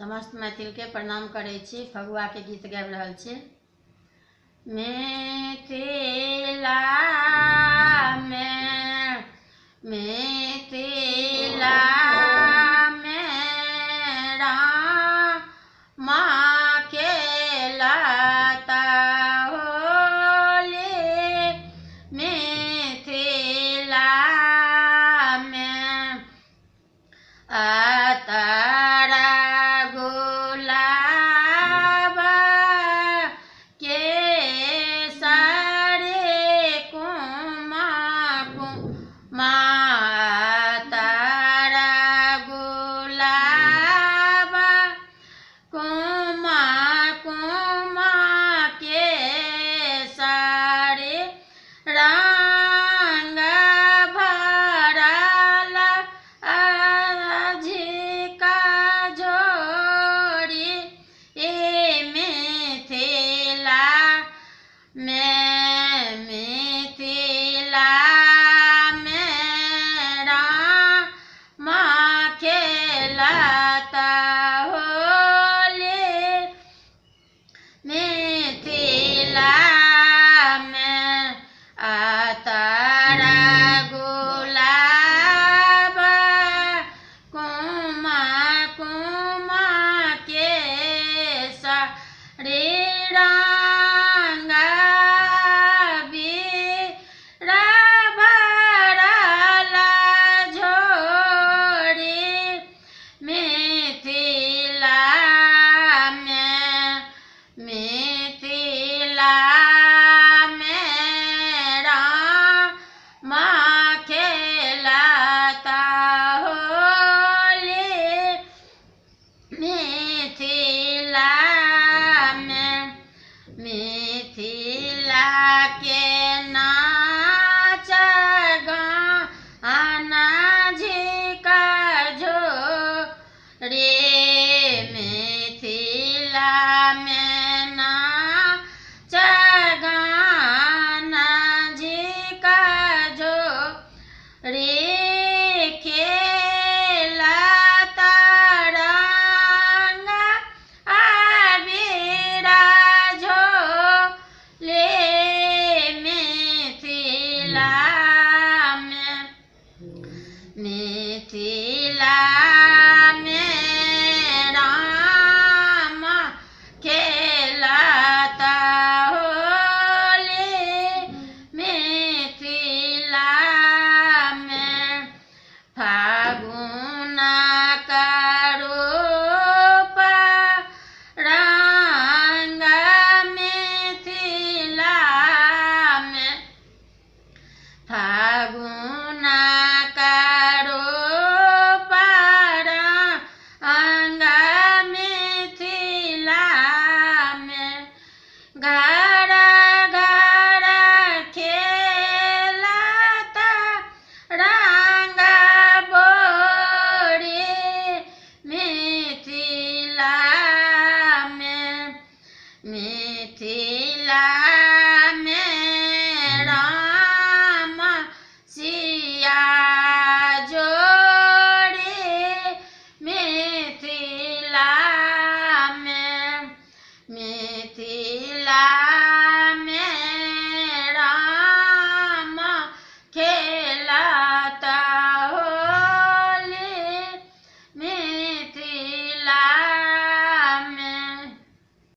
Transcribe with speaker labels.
Speaker 1: समस्त मैथिल के प्रणाम करै छी। फगुआ के गीत गाबि रहल छी। मिथिला में रामा खेलता होली, मिथिला में अतरा गुलाब केसरी कुमकुम, अतरा गुलाब कुमकुम केसरी रंग भरल अधिका जोड़ी, मिथिला में रामा खेलता होली, मिथिला में अतरा गुलाब कुमकुम केसरी रंग भरल जोड़ी, मिथिला में रामा खेलता होली, मिथिला के नाच गाना झिका जोड़ी।